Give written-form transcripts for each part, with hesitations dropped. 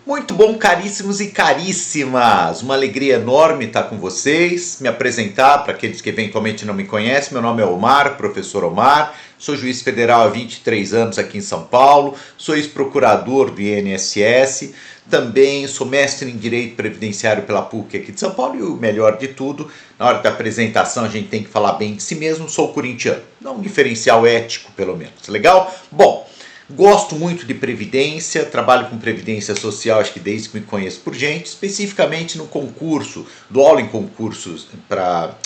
Muito bom, caríssimos e caríssimas! Uma alegria enorme estar com vocês, me apresentar para aqueles que eventualmente não me conhecem. Meu nome é Omar, professor Omar, sou juiz federal há 23 anos aqui em São Paulo, sou ex-procurador do INSS, também sou mestre em Direito Previdenciário pela PUC aqui de São Paulo e o melhor de tudo, na hora da apresentação a gente tem que falar bem de si mesmo, sou corintiano, dá um diferencial ético pelo menos, legal? Bom, gosto muito de previdência, trabalho com previdência social, acho que desde que me conheço por gente, especificamente no concurso, dou aula em concursos para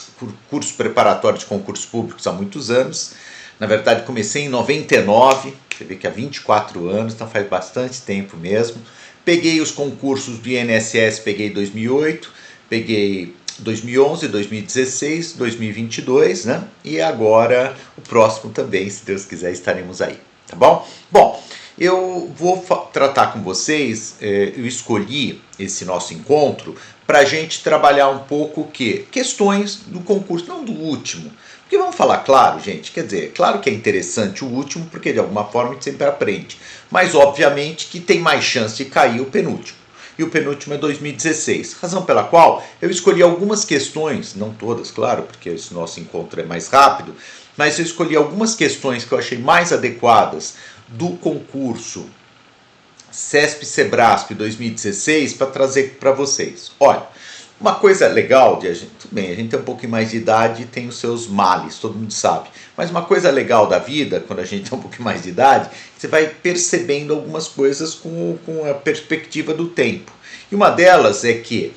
cursos preparatórios de concursos públicos há muitos anos. Na verdade comecei em 99, você vê que há 24 anos, então faz bastante tempo mesmo. Peguei os concursos do INSS, peguei 2008, peguei 2011, 2016, 2022, né? E agora o próximo também, se Deus quiser, estaremos aí. Tá bom? Bom, eu vou tratar com vocês, eu escolhi esse nosso encontro para a gente trabalhar um pouco o quê? Questões do concurso, não do último. Porque vamos falar claro, gente, quer dizer, claro que é interessante o último, porque de alguma forma a gente sempre aprende. Mas obviamente que tem mais chance de cair o penúltimo. E o penúltimo é 2016, razão pela qual eu escolhi algumas questões, não todas, claro, porque esse nosso encontro é mais rápido, mas eu escolhi algumas questões que eu achei mais adequadas do concurso CESP-SEBRASP 2016 para trazer para vocês. Olha, uma coisa legal de a gente, tudo bem, a gente tem um pouquinho mais de idade e tem os seus males, todo mundo sabe, mas uma coisa legal da vida, quando a gente tem um pouquinho mais de idade, você vai percebendo algumas coisas com a perspectiva do tempo. E uma delas é que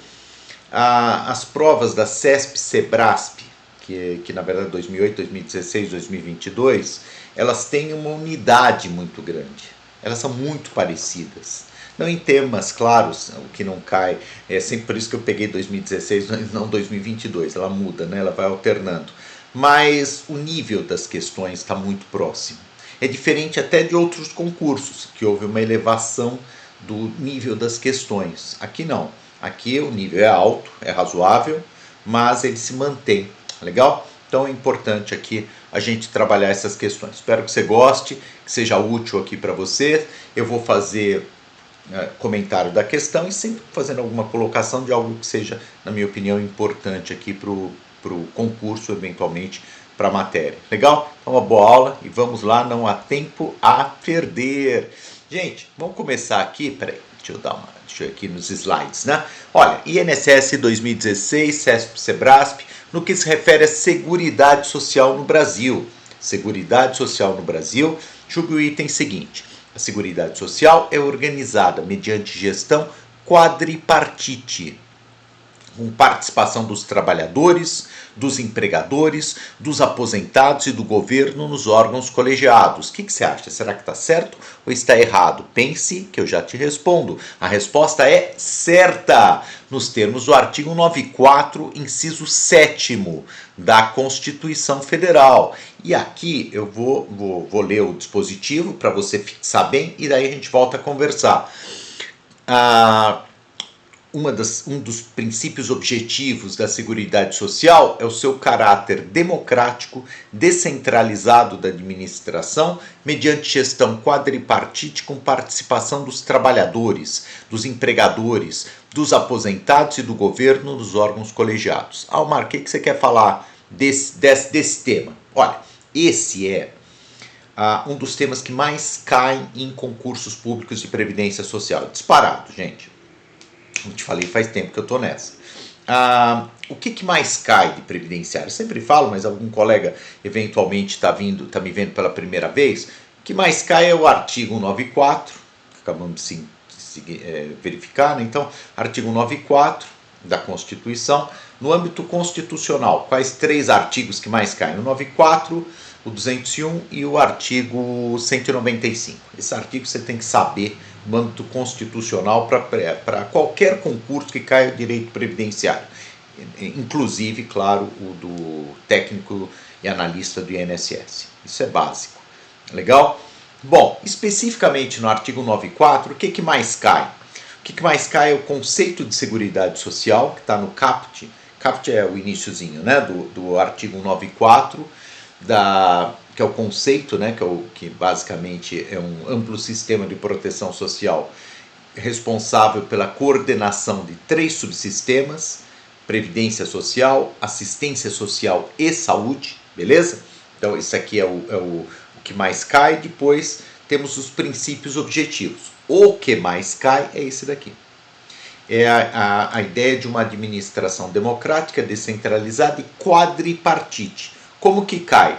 as provas da CESP-SEBRASP, que na verdade 2008, 2016, 2022, elas têm uma unidade muito grande. Elas são muito parecidas. Não em temas claros, o que não cai, é sempre por isso que eu peguei 2016, não 2022, ela muda, né? Ela vai alternando. Mas o nível das questões está muito próximo. É diferente até de outros concursos, que houve uma elevação do nível das questões. Aqui não. Aqui o nível é alto, é razoável, mas ele se mantém. Legal? Então é importante aqui a gente trabalhar essas questões. Espero que você goste, que seja útil aqui para você. Eu vou fazer comentário da questão e sempre fazendo alguma colocação de algo que seja, na minha opinião, importante aqui para o concurso, eventualmente, para a matéria. Legal? Então uma boa aula e vamos lá, não há tempo a perder. Gente, vamos começar aqui, peraí, deixa eu ir aqui nos slides, né? Olha, INSS 2016, CESP-SEBRASP, no que se refere à Seguridade Social no Brasil. Seguridade Social no Brasil, julgue o item seguinte. A Seguridade Social é organizada mediante gestão quadripartite, com participação dos trabalhadores, dos empregadores, dos aposentados e do governo nos órgãos colegiados. O que você acha? Será que está certo ou está errado? Pense que eu já te respondo. A resposta é certa, nos termos do artigo 94, inciso 7º da Constituição Federal. E aqui eu vou ler o dispositivo para você fixar bem e daí a gente volta a conversar. Um dos princípios objetivos da Seguridade Social é o seu caráter democrático, descentralizado da administração, mediante gestão quadripartite com participação dos trabalhadores, dos empregadores, dos aposentados e do governo nos órgãos colegiados. Almar, o que você quer falar desse tema? Olha, esse é um dos temas que mais caem em concursos públicos de previdência social. Disparado, gente. Como te falei, faz tempo que eu estou nessa. O que mais cai de previdenciário? Eu sempre falo, mas algum colega eventualmente está me vendo pela primeira vez. O que mais cai é o artigo 194, que acabamos de verificar, né? Então, artigo 194 da Constituição. No âmbito constitucional, quais 3 artigos que mais caem? O 94, o 201 e o artigo 195. Esse artigo você tem que saber no âmbito constitucional para qualquer concurso que caia o direito previdenciário. Inclusive, claro, o do técnico e analista do INSS. Isso é básico. Legal? Bom, especificamente no artigo 94, o que mais cai? O que mais cai é o conceito de seguridade social, que está no CAPT. CAPT é o iniciozinho, né, do artigo 94, que é o conceito, né, que basicamente é um amplo sistema de proteção social responsável pela coordenação de 3 subsistemas: Previdência Social, Assistência Social e Saúde, beleza? Então isso aqui é o que mais cai. Depois temos os princípios objetivos. O que mais cai é esse daqui. É a ideia de uma administração democrática, descentralizada e quadripartite. Como que cai?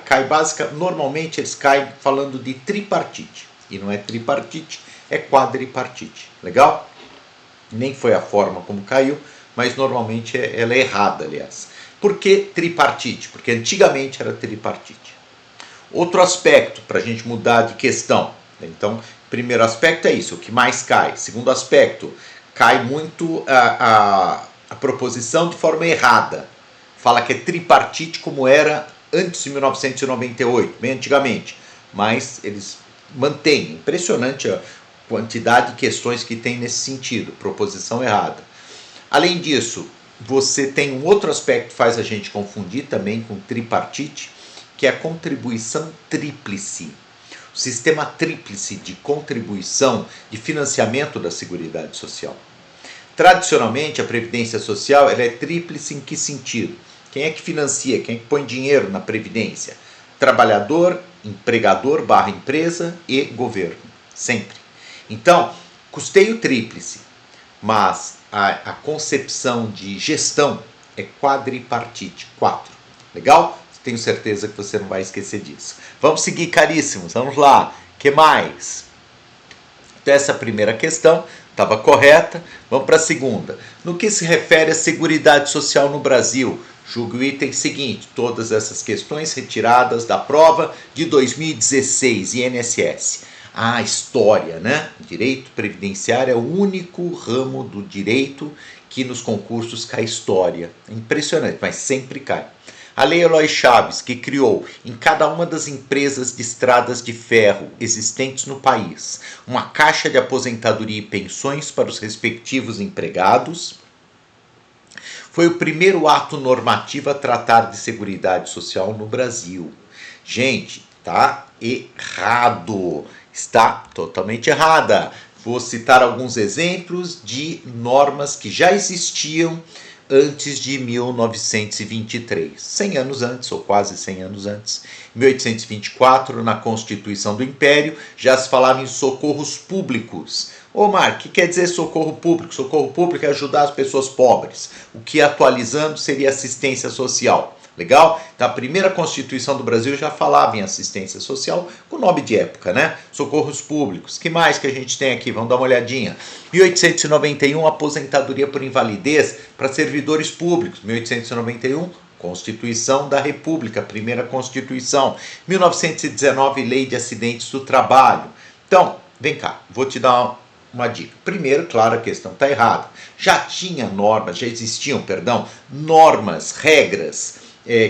Normalmente eles caem falando de tripartite. E não é tripartite, é quadripartite. Legal? Nem foi a forma como caiu, mas normalmente ela é errada, aliás. Por que tripartite? Porque antigamente era tripartite. Outro aspecto, para a gente mudar de questão. Então, primeiro aspecto é isso, o que mais cai. Segundo aspecto, cai muito a proposição de forma errada. Fala que é tripartite como era antes de 1998, bem antigamente. Mas eles mantêm. Impressionante a quantidade de questões que tem nesse sentido. Proposição errada. Além disso, você tem um outro aspecto que faz a gente confundir também com tripartite, que é a contribuição tríplice. O sistema tríplice de contribuição, de financiamento da Seguridade Social. Tradicionalmente, a Previdência Social ela é tríplice em que sentido? Quem é que financia? Quem é que põe dinheiro na Previdência? Trabalhador, empregador / empresa e governo. Sempre. Então, custeio tríplice, mas a concepção de gestão é quadripartite, 4. Legal? Tenho certeza que você não vai esquecer disso. Vamos seguir, caríssimos. Vamos lá. O que mais? Então, essa primeira questão estava correta. Vamos para a segunda. No que se refere à Seguridade Social no Brasil? Julgue o item seguinte. Todas essas questões retiradas da prova de 2016, INSS. A história, né? Direito previdenciário é o único ramo do direito que nos concursos cai história. É impressionante, mas sempre cai. A Lei Eloy Chaves, que criou em cada uma das empresas de estradas de ferro existentes no país uma caixa de aposentadoria e pensões para os respectivos empregados, foi o primeiro ato normativo a tratar de Seguridade Social no Brasil. Gente, tá errado. Está totalmente errada. Vou citar alguns exemplos de normas que já existiam antes de 1923, 100 anos antes, ou quase 100 anos antes. Em 1824, na Constituição do Império, já se falava em socorros públicos. Ô Mar, o que quer dizer socorro público? Socorro público é ajudar as pessoas pobres. O que, atualizando, seria assistência social. Legal? Então, a primeira Constituição do Brasil já falava em assistência social, com nome de época, né? Socorros públicos. Que mais que a gente tem aqui? Vamos dar uma olhadinha. 1891, aposentadoria por invalidez para servidores públicos. 1891, Constituição da República, primeira Constituição. 1919, Lei de Acidentes do Trabalho. Então, vem cá, vou te dar uma dica. Primeiro, claro, a questão está errada. Já tinha normas, já existiam, normas, regras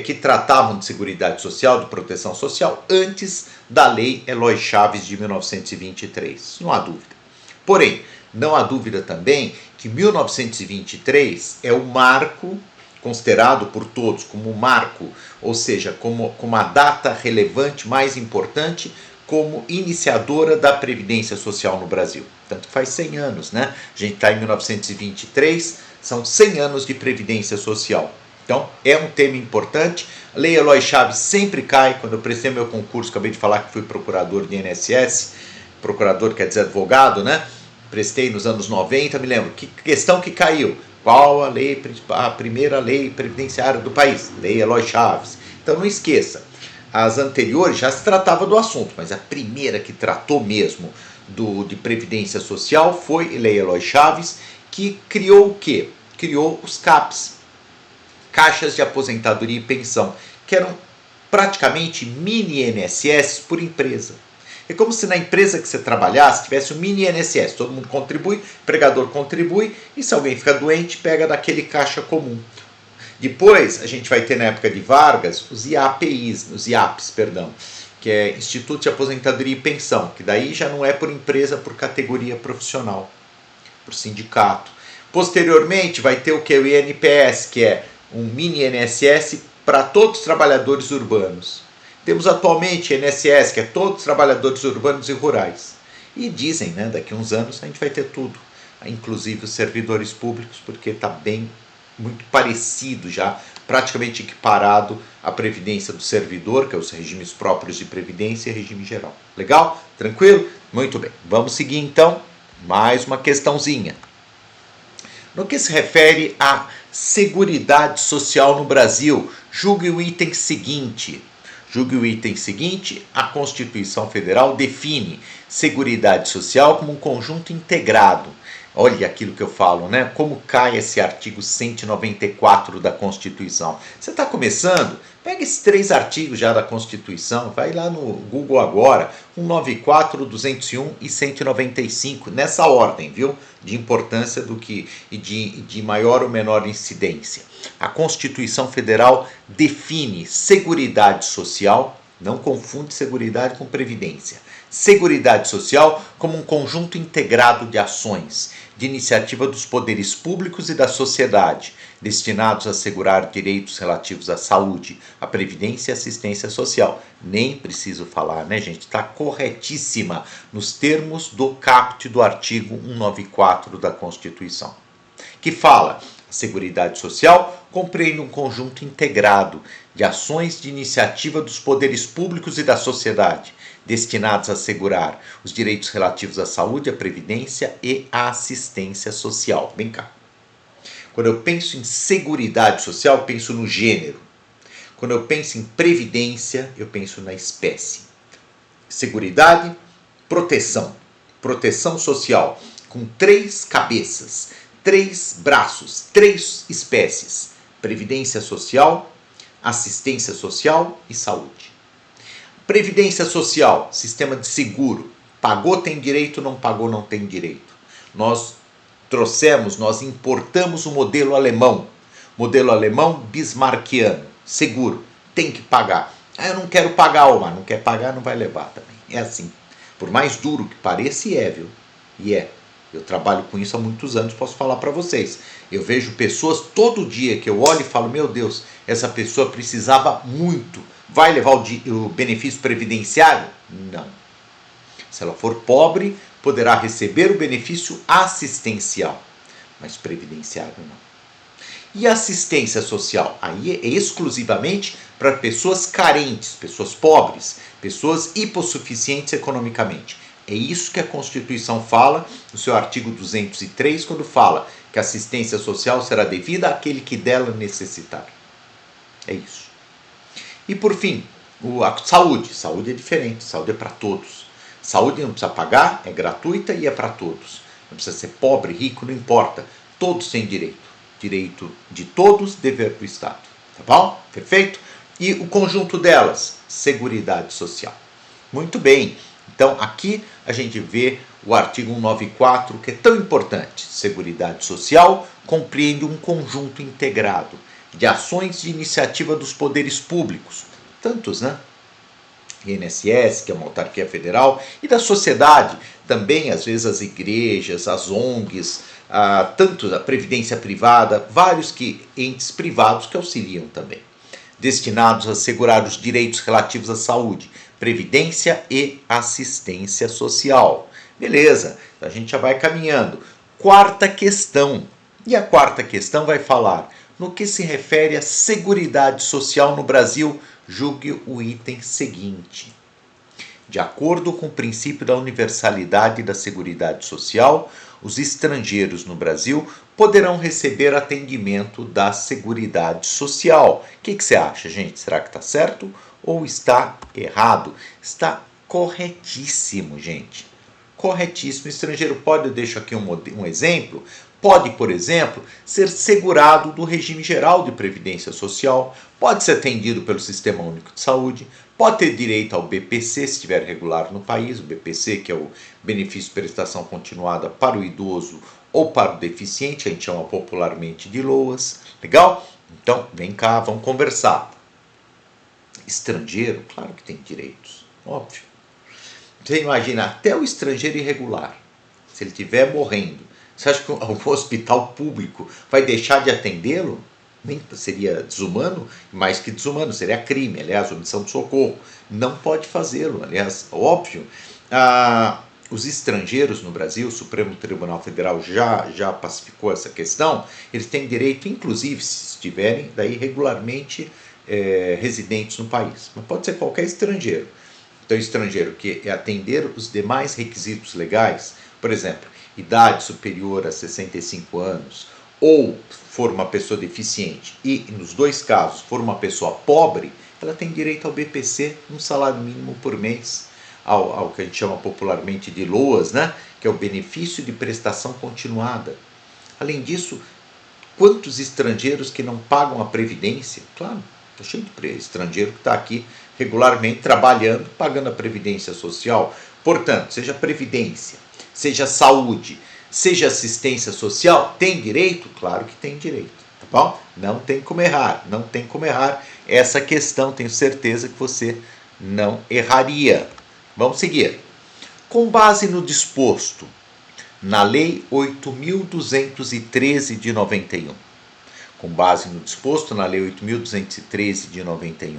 que tratavam de Seguridade Social, de proteção social, antes da Lei Eloy Chaves de 1923. Não há dúvida. Porém, não há dúvida também que 1923 é o marco, considerado por todos como um marco, ou seja, como a data relevante mais importante, como iniciadora da Previdência Social no Brasil. Tanto faz 100 anos, né? A gente está em 1923, são 100 anos de Previdência Social. Então, é um tema importante. A Lei Eloy Chaves sempre cai. Quando eu prestei meu concurso, acabei de falar que fui procurador de INSS, procurador quer dizer advogado, né? Prestei nos anos 90, me lembro. Que questão que caiu? Qual a primeira lei previdenciária do país? Lei Eloy Chaves. Então, não esqueça. As anteriores já se tratava do assunto, mas a primeira que tratou mesmo de Previdência Social foi a Lei Eloy Chaves, que criou o quê? Criou os CAPs, Caixas de Aposentadoria e Pensão, que eram praticamente mini INSS por empresa. É como se na empresa que você trabalhasse tivesse um mini INSS, todo mundo contribui, o empregador contribui, e se alguém fica doente, pega daquele caixa comum. Depois, a gente vai ter na época de Vargas os IAPs, que é Instituto de Aposentadoria e Pensão, que daí já não é por empresa, por categoria profissional, por sindicato. Posteriormente, vai ter o que? O INPS, que é um mini INSS para todos os trabalhadores urbanos. Temos atualmente INSS, que é todos os trabalhadores urbanos e rurais. E dizem, né, daqui a uns anos a gente vai ter tudo. inclusive os servidores públicos, porque está bem, muito parecido já, praticamente equiparado à previdência do servidor, que é os regimes próprios de previdência e regime geral. Legal? Tranquilo? Muito bem. Vamos seguir então, mais uma questãozinha. No que se refere à Seguridade Social no Brasil, julgue o item seguinte. Julgue o item seguinte, a Constituição Federal define Seguridade Social como um conjunto integrado. Olha aquilo que eu falo, né? Como cai esse artigo 194 da Constituição. Você está começando? Pega esses 3 artigos já da Constituição, vai lá no Google agora, 194, 201 e 195, nessa ordem, viu? De importância do que e de maior ou menor incidência. A Constituição Federal define Seguridade Social, não confunde Seguridade com Previdência. Seguridade Social como um conjunto integrado de ações, de iniciativa dos poderes públicos e da sociedade, destinados a assegurar direitos relativos à saúde, à previdência e assistência social. Nem preciso falar, né, gente? Está corretíssima nos termos do caput do artigo 194 da Constituição, que fala: a Seguridade Social compreende um conjunto integrado de ações de iniciativa dos poderes públicos e da sociedade, destinados a assegurar os direitos relativos à saúde, à previdência e à assistência social. Vem cá. Quando eu penso em seguridade social, eu penso no gênero. Quando eu penso em previdência, eu penso na espécie. Seguridade, proteção. Proteção social, com 3 cabeças, 3 braços, 3 espécies: previdência social, assistência social e saúde. Previdência social, sistema de seguro. Pagou, tem direito, não pagou, não tem direito. Nós importamos o modelo alemão. Modelo alemão bismarckiano. Seguro, tem que pagar. Ah, eu não quero pagar, Omar. Não quer pagar, não vai levar também. É assim. Por mais duro que pareça, viu? E é. Eu trabalho com isso há muitos anos, posso falar para vocês. Eu vejo pessoas todo dia que eu olho e falo: meu Deus, essa pessoa precisava muito. Vai levar o benefício previdenciário? Não. Se ela for pobre, poderá receber o benefício assistencial, mas previdenciário não. E assistência social? Aí é exclusivamente para pessoas carentes, pessoas pobres, pessoas hipossuficientes economicamente. É isso que a Constituição fala no seu artigo 203, quando fala que a assistência social será devida àquele que dela necessitar. É isso. E por fim, a saúde. Saúde é diferente, saúde é para todos. Saúde não precisa pagar, é gratuita e é para todos. Não precisa ser pobre, rico, não importa. Todos têm direito. Direito de todos, dever do Estado. Tá bom? Perfeito? E o conjunto delas, Seguridade Social. Muito bem. Então aqui a gente vê o artigo 194, que é tão importante. Seguridade Social compreende um conjunto integrado de ações de iniciativa dos poderes públicos, tantos, né? INSS, que é uma autarquia federal, e da sociedade, também às vezes as igrejas, as ONGs, tantos, a previdência privada, vários entes privados que auxiliam também, destinados a assegurar os direitos relativos à saúde, previdência e assistência social. Beleza, a gente já vai caminhando. Quarta questão. E a quarta questão vai falar: no que se refere à Seguridade Social no Brasil, julgue o item seguinte. De acordo com o princípio da universalidade da Seguridade Social, os estrangeiros no Brasil poderão receber atendimento da Seguridade Social. O que você acha, gente? Será que está certo ou está errado? Está corretíssimo, gente. Corretíssimo. O estrangeiro pode, eu deixo aqui um exemplo, pode, por exemplo, ser segurado do regime geral de previdência social, pode ser atendido pelo Sistema Único de Saúde, pode ter direito ao BPC, se estiver regular no país, o BPC, que é o benefício de prestação continuada para o idoso ou para o deficiente, a gente chama popularmente de LOAS. Legal? Então, vem cá, vamos conversar. Estrangeiro, claro que tem direitos, óbvio. Você imagina, até o estrangeiro irregular, se ele estiver morrendo, você acha que o hospital público vai deixar de atendê-lo? Seria desumano, mais que desumano, seria crime, aliás, omissão de socorro. Não pode fazê-lo, aliás, óbvio. os estrangeiros no Brasil, o Supremo Tribunal Federal já pacificou essa questão, eles têm direito, inclusive, se estiverem daí regularmente residentes no país. Mas pode ser qualquer estrangeiro. Então, estrangeiro que atender os demais requisitos legais, por exemplo, idade superior a 65 anos, ou for uma pessoa deficiente e, nos dois casos, for uma pessoa pobre, ela tem direito ao BPC, um salário mínimo por mês, ao que a gente chama popularmente de LOAS, né? Que é o benefício de prestação continuada. Além disso, quantos estrangeiros que não pagam a Previdência? Claro, está cheio de estrangeiro que está aqui regularmente trabalhando, pagando a Previdência Social. Portanto, seja Previdência, seja saúde, seja assistência social, tem direito? Claro que tem direito, tá bom? Não tem como errar, não tem como errar essa questão, tenho certeza que você não erraria. Vamos seguir. Com base no disposto na Lei 8.213 de 91, com base no disposto na Lei 8.213 de 91,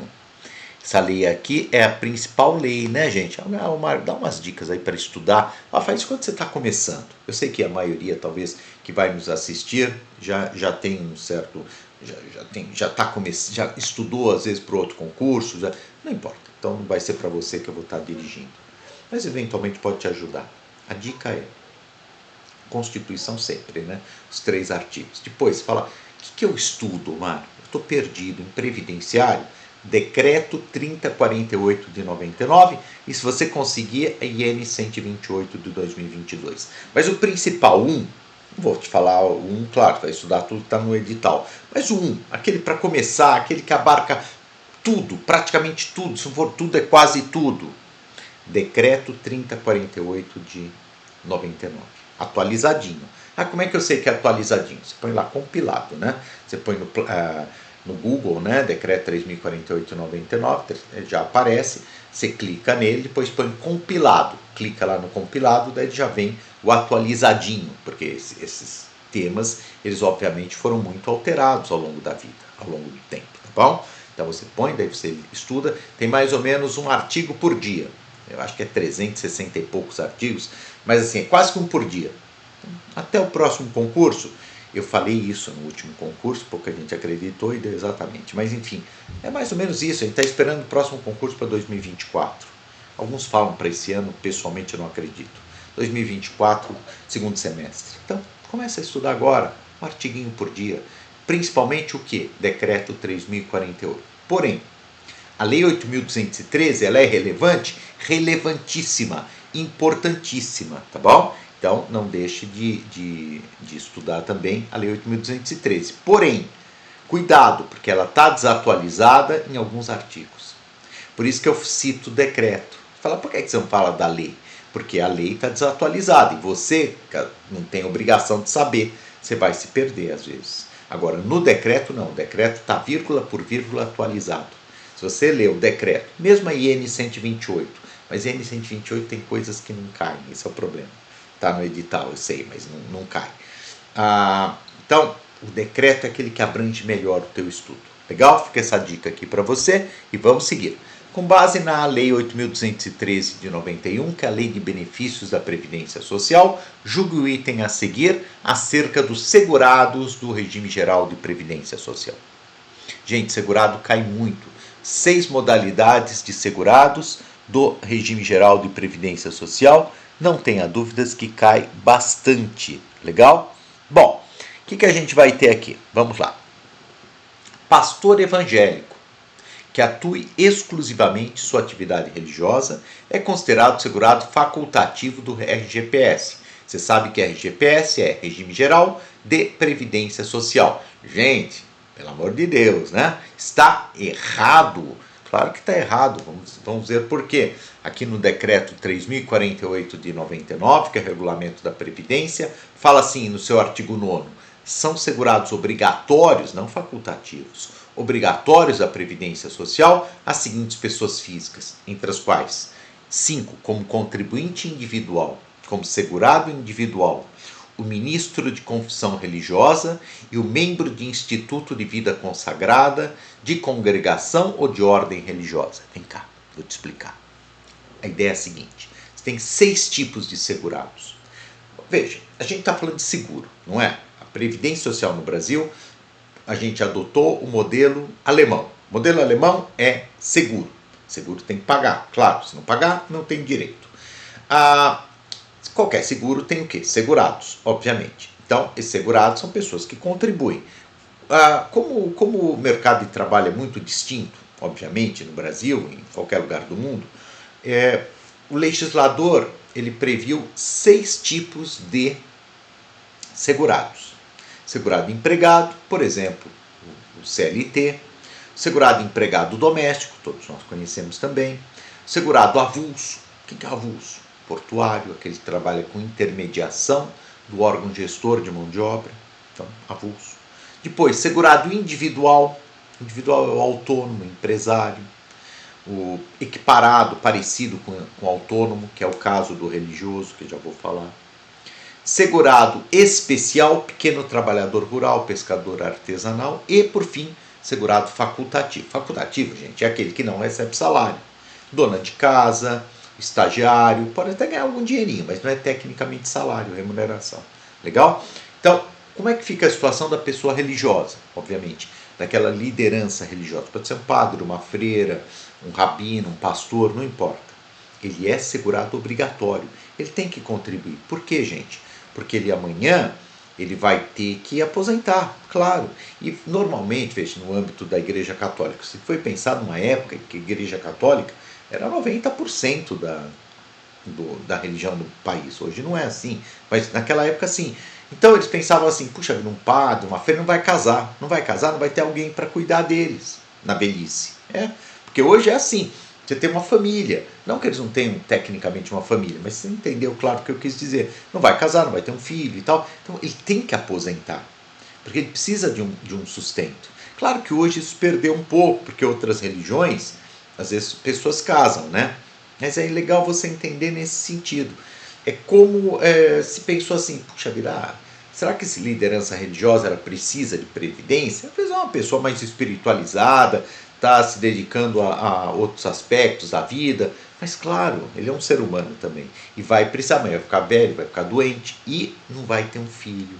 essa lei aqui é a principal lei, né, gente? Dá umas dicas aí para estudar. Faz isso quando você está começando. Eu sei que a maioria, talvez, que vai nos assistir já tem um certo... Já estudou, às vezes, para outro concurso. Não importa. Então, não vai ser para você que eu vou estar dirigindo. Mas, eventualmente, pode te ajudar. A dica é Constituição sempre, né? Os 3 artigos. Depois, você fala, o que eu estudo, Mário? Eu estou perdido em previdenciário. Decreto 3048 de 99, e se você conseguir, é IN 128 de 2022. Mas o principal, não vou te falar claro, vai estudar tudo que está no edital, mas aquele para começar, aquele que abarca tudo, praticamente tudo, se não for tudo, é quase tudo. Decreto 3048 de 99, atualizadinho. Como é que eu sei que é atualizadinho? Você põe lá compilado, né? Você põe no Google, né, Decreto 3.048/99, já aparece, você clica nele, depois põe compilado, clica lá no compilado, daí já vem o atualizadinho, porque esses temas, eles obviamente foram muito alterados ao longo da vida, ao longo do tempo, tá bom? Então você põe, daí você estuda, tem mais ou menos um artigo por dia, eu acho que é 360 e poucos artigos, mas assim, é quase que um por dia. Até o próximo concurso, eu falei isso no último concurso, pouca gente acreditou e deu exatamente. Mas enfim, é mais ou menos isso. A gente está esperando o próximo concurso para 2024. Alguns falam para esse ano, pessoalmente eu não acredito. 2024, segundo semestre. Então, começa a estudar agora, um artiguinho por dia. Principalmente o que? Decreto 3048. Porém, a Lei 8.213, ela é relevante? Relevantíssima, importantíssima, tá bom? Então, não deixe de estudar também a Lei 8.213. Porém, cuidado, porque ela está desatualizada em alguns artigos. Por isso que eu cito o decreto. Fala, por que você não fala da lei? Porque a lei está desatualizada e você não tem obrigação de saber. Você vai se perder às vezes. Agora, no decreto não. O decreto está vírgula por vírgula atualizado. Se você lê o decreto, mesmo a IN 128, mas a IN 128 tem coisas que não caem, esse é o problema. Está no edital, eu sei, mas não cai. Então, o decreto é aquele que abrange melhor o teu estudo. Legal? Fica essa dica aqui para você e vamos seguir. Com base na Lei 8.213 de 91, que é a Lei de Benefícios da Previdência Social, julgue o item a seguir acerca dos segurados do regime geral de Previdência Social. Gente, segurado cai muito. 6 modalidades de segurados do regime geral de Previdência Social. Não tenha dúvidas que cai bastante. Legal? Bom, o que a gente vai ter aqui? Vamos lá. Pastor evangélico que atue exclusivamente sua atividade religiosa é considerado segurado facultativo do RGPS. Você sabe que RGPS é Regime Geral de Previdência Social. Gente, pelo amor de Deus, né? Está errado. Claro que está errado, vamos ver por quê. Aqui no decreto 3.048 de 99, que é o regulamento da Previdência, fala assim no seu artigo 9º, são segurados obrigatórios, não facultativos, obrigatórios da Previdência Social as seguintes pessoas físicas, entre as quais 5, como contribuinte individual, como segurado individual, o ministro de confissão religiosa e o membro de instituto de vida consagrada, de congregação ou de ordem religiosa. Vem cá, vou te explicar. A ideia é a seguinte, você tem 6 tipos de segurados. Veja, a gente está falando de seguro, não é? A Previdência Social no Brasil, a gente adotou o modelo alemão. O modelo alemão é seguro. Seguro tem que pagar, claro, se não pagar, não tem direito. Qualquer seguro tem o quê? Segurados, obviamente. Então, esses segurados são pessoas que contribuem. Como o mercado de trabalho é muito distinto, obviamente, no Brasil, em qualquer lugar do mundo, o legislador ele previu 6 tipos de segurados. Segurado empregado, por exemplo, o CLT, segurado empregado doméstico, todos nós conhecemos também, segurado avulso, o que é avulso? Portuário, aquele que trabalha com intermediação do órgão gestor de mão de obra, então avulso. Depois, segurado individual, individual é o autônomo, empresário, o equiparado, parecido com autônomo, que é o caso do religioso, que já vou falar. Segurado especial, pequeno trabalhador rural, pescador artesanal. E, por fim, segurado facultativo. Facultativo, gente, é aquele que não recebe salário. Dona de casa, estagiário, pode até ganhar algum dinheirinho, mas não é tecnicamente salário, remuneração. Legal? Então, como é que fica a situação da pessoa religiosa? Obviamente, daquela liderança religiosa. Pode ser um padre, uma freira, um rabino, um pastor, não importa. Ele é segurado obrigatório. Ele tem que contribuir. Por quê, gente? Porque ele amanhã ele vai ter que aposentar, claro. E normalmente, veja, no âmbito da Igreja Católica, se foi pensado numa época que a Igreja Católica era 90% da religião do país. Hoje não é assim, mas naquela época sim. Então eles pensavam assim, puxa, um padre, uma freira não vai casar, não vai ter alguém para cuidar deles na velhice. Porque hoje é assim, você tem uma família, não que eles não tenham tecnicamente uma família, mas você entendeu, claro, o que eu quis dizer. Não vai casar, não vai ter um filho e tal, então ele tem que aposentar, porque ele precisa de um sustento. Claro que hoje isso perdeu um pouco, porque outras religiões, às vezes pessoas casam, né? Mas é legal você entender nesse sentido. É como se pensou assim, puxa vida, será que essa liderança religiosa ela precisa de previdência? Às vezes é uma pessoa mais espiritualizada, está se dedicando a outros aspectos da vida, mas claro, ele é um ser humano também, e vai precisar, vai ficar velho, vai ficar doente, e não vai ter um filho.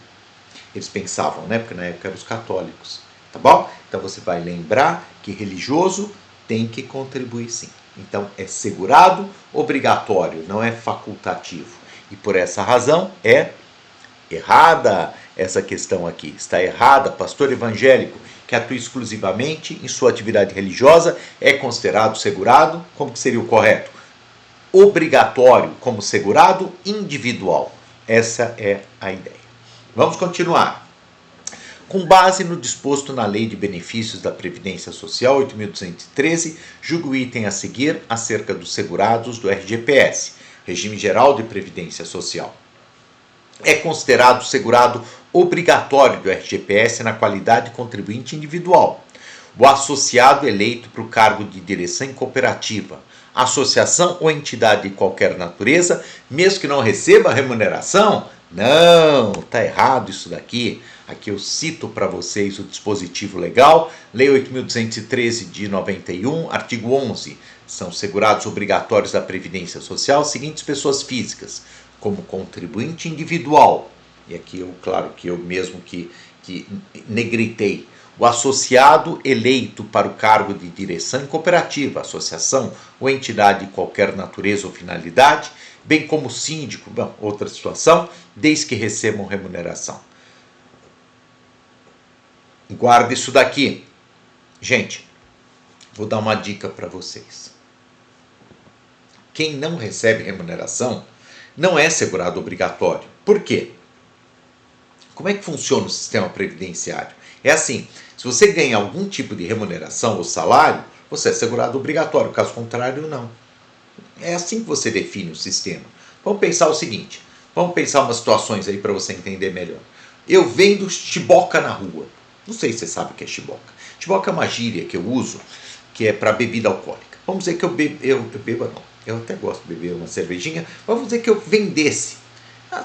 Eles pensavam, né? Porque na época eram os católicos, tá bom? Então você vai lembrar que religioso tem que contribuir sim. Então é segurado obrigatório, não é facultativo. E por essa razão é errada essa questão aqui. Está errada, pastor evangélico que atua exclusivamente em sua atividade religiosa é considerado segurado, como que seria o correto? Obrigatório como segurado individual. Essa é a ideia. Vamos continuar. Com base no disposto na Lei de Benefícios da Previdência Social 8.213, julgo o item a seguir acerca dos segurados do RGPS, Regime Geral de Previdência Social. É considerado segurado obrigatório do RGPS na qualidade de contribuinte individual, o associado eleito para o cargo de direção em cooperativa, associação ou entidade de qualquer natureza, mesmo que não receba remuneração. Não, está errado isso daqui. Aqui eu cito para vocês o dispositivo legal, Lei 8.213 de 91, artigo 11. São segurados obrigatórios da Previdência Social as seguintes pessoas físicas, como contribuinte individual, e aqui eu, claro que eu mesmo que negritei, o associado eleito para o cargo de direção em cooperativa, associação ou entidade de qualquer natureza ou finalidade, bem como síndico, outra situação, desde que recebam remuneração. Guarda isso daqui. Gente, vou dar uma dica para vocês. Quem não recebe remuneração não é segurado obrigatório. Por quê? Como é que funciona o sistema previdenciário? É assim, se você ganha algum tipo de remuneração ou salário, você é segurado obrigatório, caso contrário, não. É assim que você define o sistema. Vamos pensar o seguinte, vamos pensar umas situações aí para você entender melhor. Eu vendo chiboca na rua. Não sei se você sabe o que é chiboca. Chiboca é uma gíria que eu uso, que é para bebida alcoólica. Vamos dizer que eu bebo não. Eu até gosto de beber uma cervejinha. Vamos dizer que eu vendesse.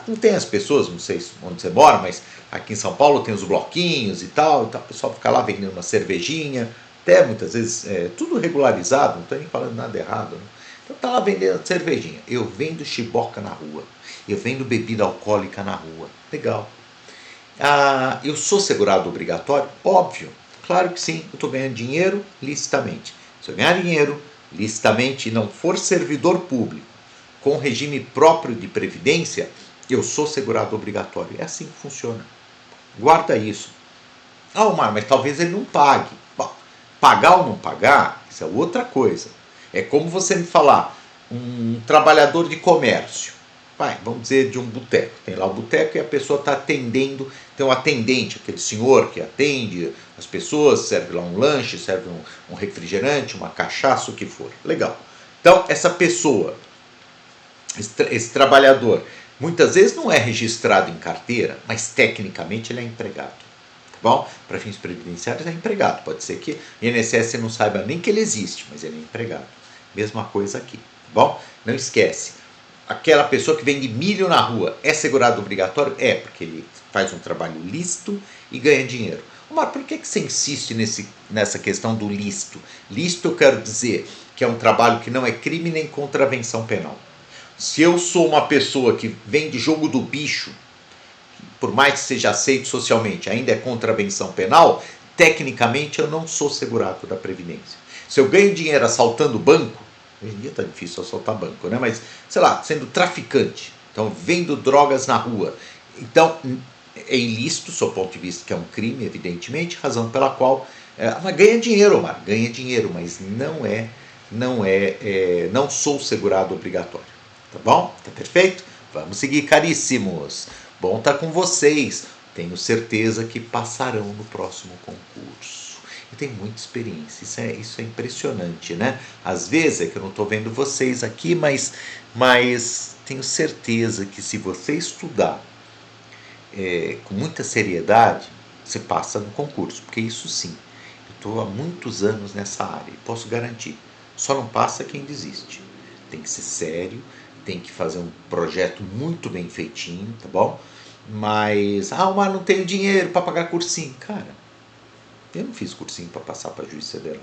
Não tem as pessoas, não sei onde você mora, mas aqui em São Paulo tem os bloquinhos e tal. O pessoal fica lá vendendo uma cervejinha. Até muitas vezes, tudo regularizado, não estou nem falando nada errado. Né? Então, tá lá vendendo cervejinha. Eu vendo chiboca na rua. Eu vendo bebida alcoólica na rua. Legal. Eu sou segurado obrigatório? Óbvio. Claro que sim. Eu estou ganhando dinheiro licitamente. Se eu ganhar dinheiro licitamente e não for servidor público com regime próprio de previdência, eu sou segurado obrigatório. É assim que funciona. Guarda isso. Omar, mas talvez ele não pague. Bom, pagar ou não pagar, isso é outra coisa. É como você me falar, um trabalhador de comércio, vamos dizer de um boteco. Tem lá o boteco e a pessoa está atendendo, tem um atendente, aquele senhor que atende as pessoas, serve lá um lanche, serve um refrigerante, uma cachaça, o que for. Legal. Então, essa pessoa, esse trabalhador, muitas vezes não é registrado em carteira, mas tecnicamente ele é empregado. Tá bom? Para fins previdenciários é empregado. Pode ser que o INSS não saiba nem que ele existe, mas ele é empregado. Mesma coisa aqui. Tá bom? Não esquece. Aquela pessoa que vende milho na rua é segurado obrigatório? É, porque ele faz um trabalho lícito e ganha dinheiro. Mas por que você insiste nessa questão do lícito? Lícito eu quero dizer que é um trabalho que não é crime nem contravenção penal. Se eu sou uma pessoa que vende jogo do bicho, por mais que seja aceito socialmente, ainda é contravenção penal, tecnicamente eu não sou segurado da Previdência. Se eu ganho dinheiro assaltando banco, hoje em dia está difícil assaltar banco, né? Mas, sei lá, sendo traficante, então vendo drogas na rua, então é ilícito, do seu ponto de vista, que é um crime, evidentemente, razão pela qual mas ganha dinheiro, Omar, ganha dinheiro, mas não sou segurado obrigatório. Tá bom? Tá perfeito? Vamos seguir, caríssimos. Bom estar com vocês. Tenho certeza que passarão no próximo concurso. Eu tenho muita experiência. Isso é impressionante, né? Às vezes é que eu não estou vendo vocês aqui, mas tenho certeza que se você estudar com muita seriedade, você passa no concurso. Porque isso sim, eu estou há muitos anos nessa área e posso garantir. Só não passa quem desiste. Tem que ser sério, tem que fazer um projeto muito bem feitinho, tá bom? Mas, mas não tenho dinheiro para pagar cursinho. Cara, eu não fiz cursinho para passar para juiz federal.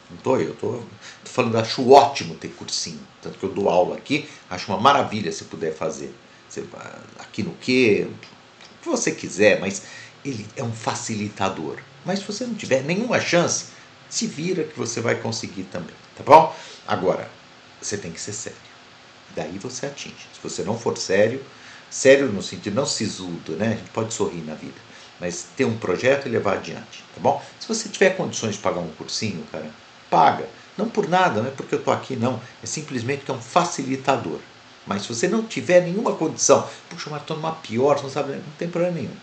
Não tô falando, acho ótimo ter cursinho. Tanto que eu dou aula aqui, acho uma maravilha se puder fazer. Aqui no quê? O que você quiser, mas ele é um facilitador. Mas se você não tiver nenhuma chance, se vira que você vai conseguir também, tá bom? Agora, você tem que ser sério. Daí você atinge. Se você não for sério no sentido não sisudo, né? A gente pode sorrir na vida, mas ter um projeto e levar adiante, tá bom? Se você tiver condições de pagar um cursinho, cara, paga. Não por nada, não é porque eu tô aqui, não. É simplesmente que é um facilitador. Mas se você não tiver nenhuma condição, puxa, mas estou numa pior, não sabe, não tem problema nenhum.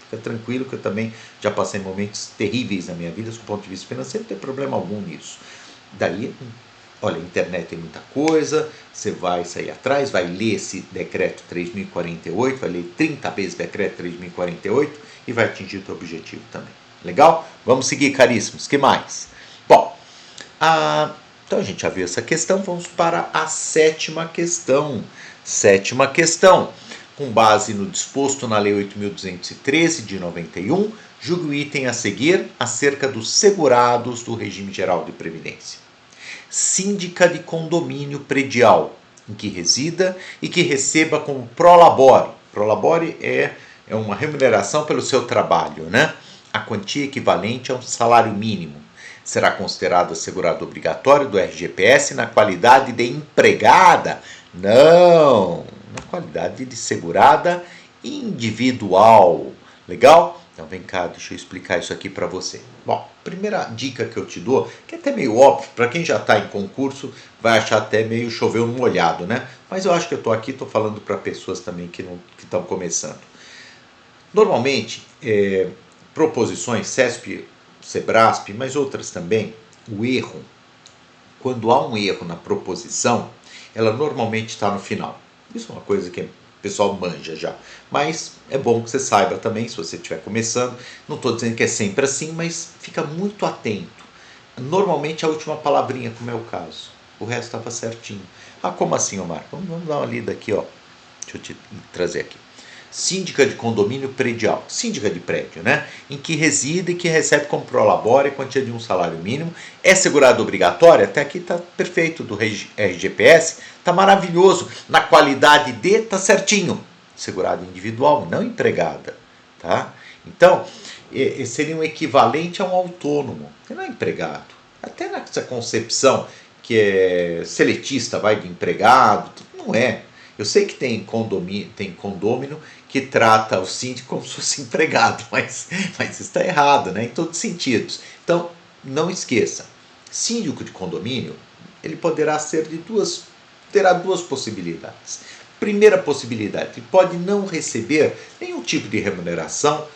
Fica tranquilo que eu também já passei momentos terríveis na minha vida, do ponto de vista financeiro, não tem problema algum nisso. Daí, olha, a internet tem muita coisa, você vai sair atrás, vai ler esse decreto 3048, vai ler 30 vezes o decreto 3048 e vai atingir o seu objetivo também. Legal? Vamos seguir, caríssimos. Que mais? Bom, então a gente já viu essa questão, vamos para a sétima questão. Sétima questão. Com base no disposto na Lei 8.213 de 91, julgue o item a seguir acerca dos segurados do regime geral de previdência. Síndica de condomínio predial em que resida e que receba como prolabore. Prolabore é uma remuneração pelo seu trabalho, né? A quantia equivalente a um salário mínimo. Será considerado assegurado obrigatório do RGPS na qualidade de empregada? Não, na qualidade de segurada individual. Legal? Então vem cá, deixa eu explicar isso aqui para você. Bom, primeira dica que eu te dou, que é até meio óbvio, para quem já está em concurso, vai achar até meio chover no molhado, né? Mas eu acho que eu estou aqui, estou falando para pessoas também que estão começando. Normalmente, proposições, CESP, SEBRASP, mas outras também, o erro, quando há um erro na proposição, ela normalmente está no final. Isso é uma coisa que o pessoal manja já. Mas é bom que você saiba também, se você estiver começando. Não estou dizendo que é sempre assim, mas fica muito atento. Normalmente a última palavrinha, como é o caso. O resto estava certinho. Como assim, Omar? Vamos dar uma lida aqui, ó. Deixa eu te trazer aqui. síndica de condomínio predial, síndica de prédio, né? Em que reside e que recebe como prolabore a quantia de um salário mínimo. É segurado obrigatório? Até aqui está perfeito, do RGPS, está maravilhoso. Na qualidade D, está certinho. Segurado individual, não empregada, tá? Então, seria um equivalente a um autônomo, que não é empregado. Até nessa concepção que é seletista, vai de empregado, não é. Eu sei que tem condômino que trata o síndico como se fosse empregado, mas isso está errado, né? Em todos os sentidos. Então, não esqueça, síndico de condomínio, ele terá duas possibilidades. Primeira possibilidade, ele pode não receber nenhum tipo de remuneração,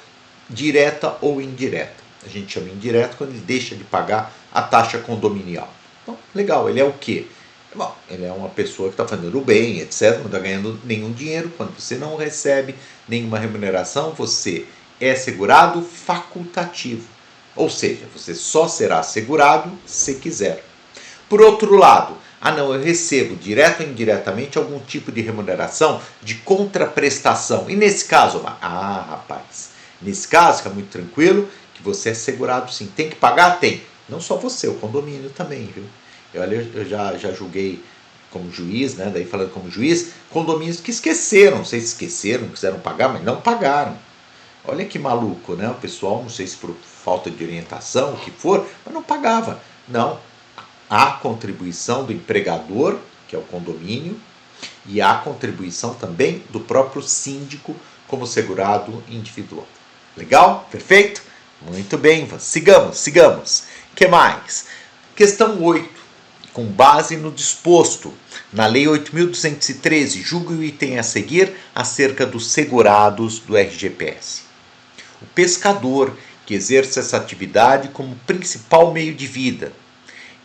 direta ou indireta. A gente chama indireta quando ele deixa de pagar a taxa condominial. Então, legal, ele é o quê? Bom, ele é uma pessoa que está fazendo o bem, etc., não está ganhando nenhum dinheiro. Quando você não recebe nenhuma remuneração, você é segurado facultativo. Ou seja, você só será segurado se quiser. Por outro lado, não, eu recebo direto ou indiretamente algum tipo de remuneração de contraprestação. E nesse caso, rapaz, nesse caso fica muito tranquilo que você é segurado sim. Tem que pagar? Tem. Não só você, o condomínio também, viu? Eu já julguei como juiz, né? Daí falando como juiz, condomínios que esqueceram, não sei se esqueceram, quiseram pagar, mas não pagaram. Olha que maluco, né? O pessoal, não sei se por falta de orientação, o que for, mas não pagava. Não, há contribuição do empregador, que é o condomínio, e há contribuição também do próprio síndico como segurado individual. Legal? Perfeito? Muito bem, sigamos. O que mais? Questão 8. Com base no disposto na Lei 8.213, julgue o item a seguir acerca dos segurados do RGPS. O pescador que exerce essa atividade como principal meio de vida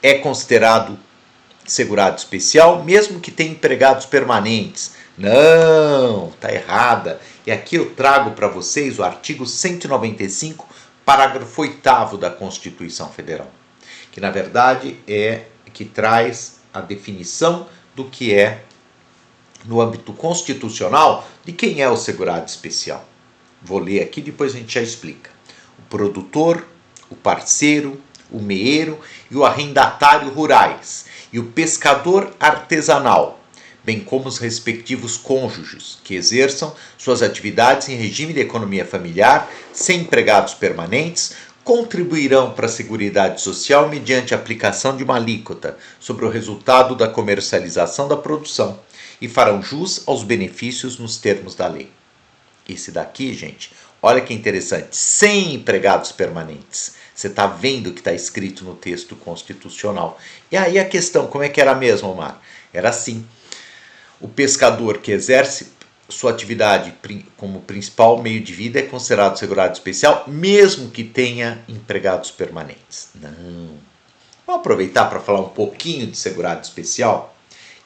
é considerado segurado especial, mesmo que tenha empregados permanentes. Não, está errada. E aqui eu trago para vocês o artigo 195, parágrafo 8º da Constituição Federal, que na verdade que traz a definição do que é, no âmbito constitucional, de quem é o segurado especial. Vou ler aqui, depois a gente já explica. O produtor, o parceiro, o meeiro e o arrendatário rurais, e o pescador artesanal, bem como os respectivos cônjuges, que exerçam suas atividades em regime de economia familiar, sem empregados permanentes, contribuirão para a Seguridade Social mediante a aplicação de uma alíquota sobre o resultado da comercialização da produção e farão jus aos benefícios nos termos da lei. Esse daqui, gente, olha que interessante, sem empregados permanentes. Você está vendo o que está escrito no texto constitucional. E aí a questão, como é que era mesmo, Omar? Era assim, o pescador que exerce sua atividade como principal meio de vida é considerado segurado especial, mesmo que tenha empregados permanentes. Não. Vamos aproveitar para falar um pouquinho de segurado especial?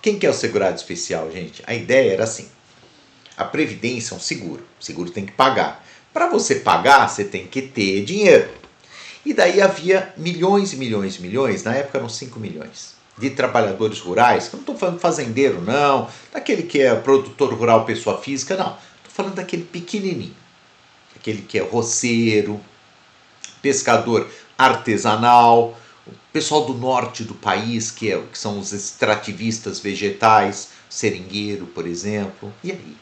Quem que é o segurado especial, gente? A ideia era assim, a previdência é um seguro, o seguro tem que pagar. Para você pagar, você tem que ter dinheiro. E daí havia milhões e milhões e milhões, na época eram 5 milhões, de trabalhadores rurais, que eu não estou falando fazendeiro, não, daquele que é produtor rural, pessoa física, não. Estou falando daquele pequenininho, aquele que é roceiro, pescador artesanal, o pessoal do norte do país, que são os extrativistas vegetais, seringueiro, por exemplo. E aí?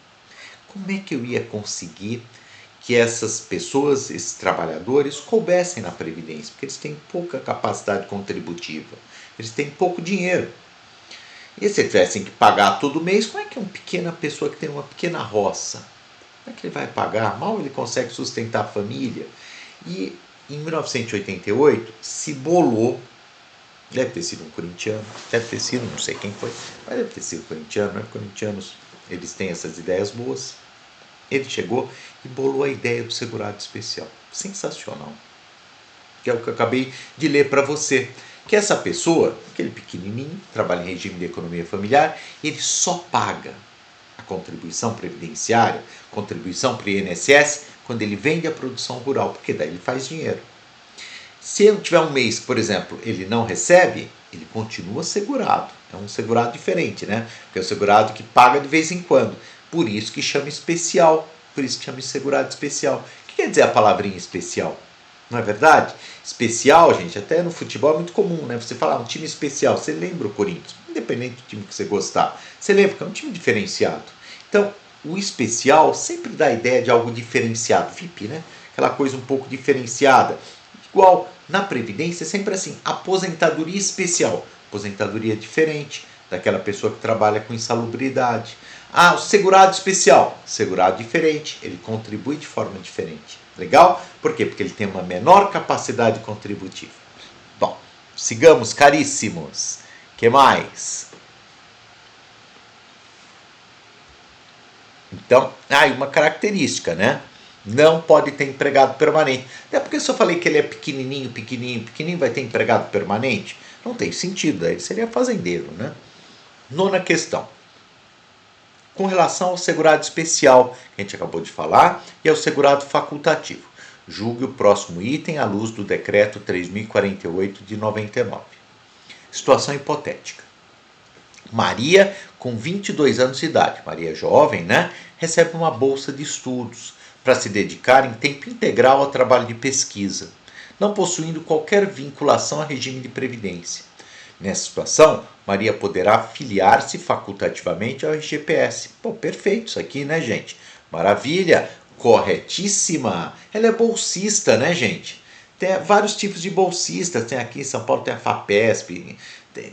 Como é que eu ia conseguir que essas pessoas, esses trabalhadores, coubessem na Previdência? Porque eles têm pouca capacidade contributiva, eles têm pouco dinheiro. E se tivessem que pagar todo mês, como é que uma pequena pessoa que tem uma pequena roça, como é que ele vai pagar? Mal ele consegue sustentar a família. E em 1988 se bolou, deve ter sido um corintiano, deve ter sido, não sei quem foi, mas deve ter sido corintiano, né? Corintianos, eles têm essas ideias boas. Ele chegou e bolou a ideia do segurado especial. Sensacional. Que é o que eu acabei de ler para você. Que essa pessoa, aquele pequenininho, trabalha em regime de economia familiar, ele só paga a contribuição previdenciária, contribuição para o INSS, quando ele vende a produção rural, porque daí ele faz dinheiro. Se ele tiver um mês, por exemplo, ele não recebe, ele continua segurado. É um segurado diferente, né? Porque é o segurado que paga de vez em quando. Por isso que chama especial. Por isso chama de segurado especial. O que quer dizer a palavrinha especial? Não é verdade? Especial, gente, até no futebol é muito comum, né? Você fala um time especial, você lembra o Corinthians, independente do time que você gostar. Você lembra que é um time diferenciado. Então, o especial sempre dá a ideia de algo diferenciado, VIP, né? Aquela coisa um pouco diferenciada. Igual na Previdência, sempre assim, aposentadoria especial. Aposentadoria diferente daquela pessoa que trabalha com insalubridade. Ah, o segurado especial. Segurado diferente, ele contribui de forma diferente. Legal? Por quê? Porque ele tem uma menor capacidade contributiva. Bom, sigamos, caríssimos. Que mais? Então, uma característica, né? Não pode ter empregado permanente. Até porque se eu falei que ele é pequenininho, vai ter empregado permanente? Não tem sentido, aí ele seria fazendeiro, né? Nona questão. Com relação ao segurado especial, que a gente acabou de falar, e ao segurado facultativo. Julgue o próximo item à luz do decreto 3048 de 99. Situação hipotética. Maria, com 22 anos de idade, Maria jovem, né, recebe uma bolsa de estudos para se dedicar em tempo integral ao trabalho de pesquisa, não possuindo qualquer vinculação a regime de previdência. Nessa situação, Maria poderá filiar-se facultativamente ao RGPS. Pô, perfeito isso aqui, né, gente? Maravilha, corretíssima. Ela é bolsista, né, gente? Tem vários tipos de bolsistas. Tem aqui em São Paulo, tem a FAPESP,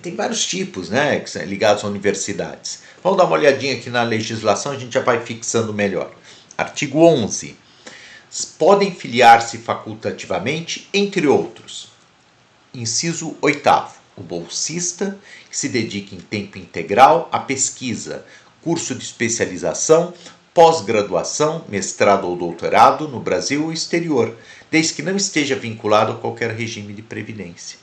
tem vários tipos, né, que são ligados a universidades. Vamos dar uma olhadinha aqui na legislação, a gente já vai fixando melhor. Artigo 11. Podem filiar-se facultativamente, entre outros. Inciso 8º. O bolsista que se dedica em tempo integral à pesquisa, curso de especialização, pós-graduação, mestrado ou doutorado no Brasil ou exterior, desde que não esteja vinculado a qualquer regime de previdência.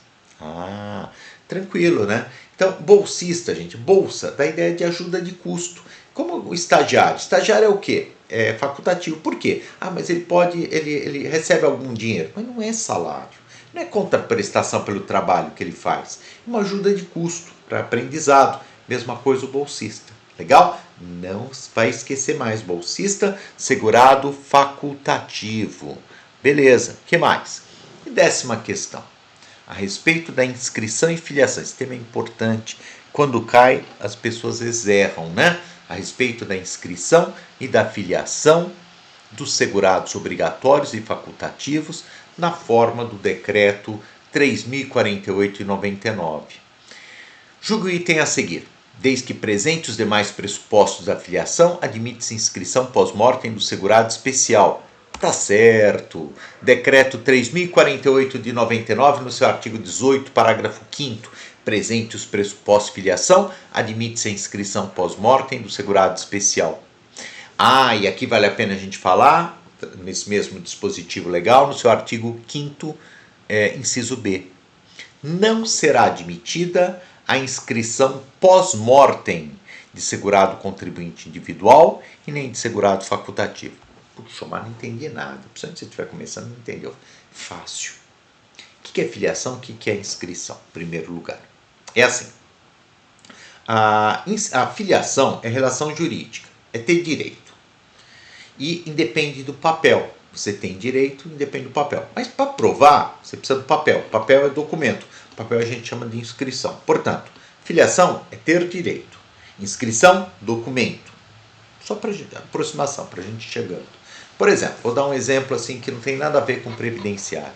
Tranquilo, né? Então, bolsista, gente, bolsa, dá a ideia de ajuda de custo. Como o estagiário? Estagiário é o quê? É facultativo. Por quê? Mas ele recebe algum dinheiro. Mas não é salário. Não é contraprestação pelo trabalho que ele faz. É uma ajuda de custo para aprendizado. Mesma coisa o bolsista. Legal? Não vai esquecer mais. Bolsista, segurado facultativo. Beleza. O que mais? E 10ª questão. A respeito da inscrição e filiação. Esse tema é importante. Quando cai, as pessoas erram, né? A respeito da inscrição e da filiação dos segurados obrigatórios e facultativos na forma do decreto 3048 de 99. Julgue o item a seguir. Desde que presente os demais pressupostos da filiação, admite-se inscrição pós-mortem do segurado especial. Tá certo. Decreto 3048 de 99, no seu artigo 18, parágrafo 5º, presente os pressupostos de filiação, admite-se a inscrição pós-mortem do segurado especial. E aqui vale a pena a gente falar, nesse mesmo dispositivo legal, no seu artigo 5º, inciso B. Não será admitida a inscrição pós-mortem de segurado contribuinte individual e nem de segurado facultativo. Puxa, mas não entendi nada. Principalmente se você estiver começando, não entendeu. Fácil. O que é filiação? O que é inscrição? Em primeiro lugar. É assim. A filiação é relação jurídica. É ter direito. E independe do papel. Você tem direito, independe do papel. Mas para provar, você precisa do papel. Papel é documento. Papel a gente chama de inscrição. Portanto, filiação é ter direito. Inscrição, documento. Só para aproximação, para a gente chegando. Por exemplo, vou dar um exemplo assim que não tem nada a ver com previdenciário.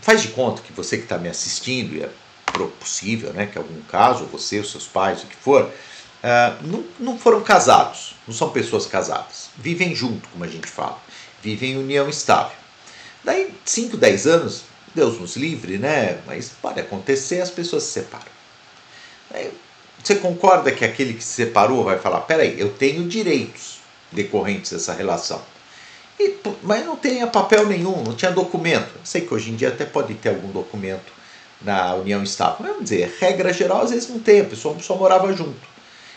Faz de conta que você que está me assistindo, e é possível, né, que algum caso, você, os seus pais, o que for, não foram casados, não são pessoas casadas. Vivem junto, como a gente fala. Vivem em união estável. Daí, 5, 10 anos, Deus nos livre, né? Mas pode acontecer, as pessoas se separam. Aí, você concorda que aquele que se separou vai falar, peraí, eu tenho direitos decorrentes dessa relação. Mas não tinha papel nenhum, não tinha documento. Eu sei que hoje em dia até pode ter algum documento na união estável. Mas vamos dizer, regra geral, às vezes não tem, a pessoa só morava junto.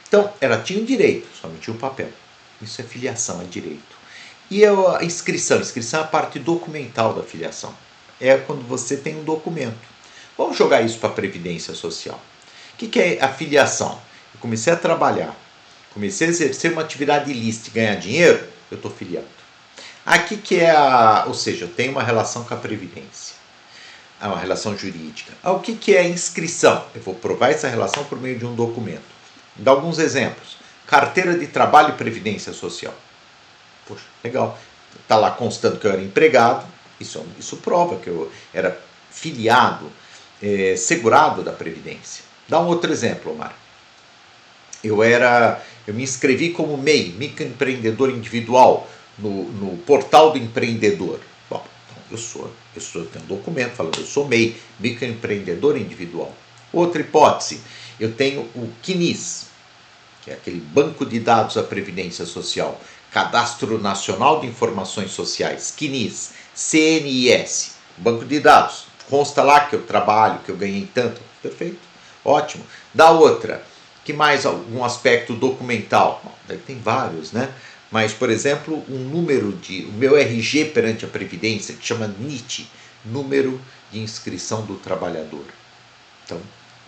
Então, ela tinha o direito, só não tinha o papel. Isso é filiação, é direito. E a inscrição? A inscrição é a parte documental da filiação. É quando você tem um documento. Vamos jogar isso para a Previdência Social. O que é a filiação? Eu comecei a trabalhar comecei a exercer uma atividade ilícita e ganhar dinheiro, eu estou filiado. Aqui que é ou seja, eu tenho uma relação com a Previdência, uma relação jurídica. O que é a inscrição? Eu vou provar essa relação por meio de um documento. Vou dar alguns exemplos. Carteira de trabalho e previdência social. Poxa, legal. Está lá constando que eu era empregado, isso prova que eu era filiado, segurado da Previdência. Dá um outro exemplo, Omar. Eu me inscrevi como MEI, microempreendedor individual, no portal do empreendedor. Bom, então eu tenho um documento falando, eu sou MEI, microempreendedor individual. Outra hipótese, eu tenho o CNIS, que é aquele banco de dados da Previdência Social, Cadastro Nacional de Informações Sociais, CNIS, CNIS, banco de dados. Consta lá que eu trabalho, que eu ganhei tanto. Perfeito, ótimo. Da outra, que mais algum aspecto documental? Bom, daí tem vários, né? Mas, por exemplo, o meu RG perante a Previdência, que chama NIT, Número de Inscrição do Trabalhador. Então,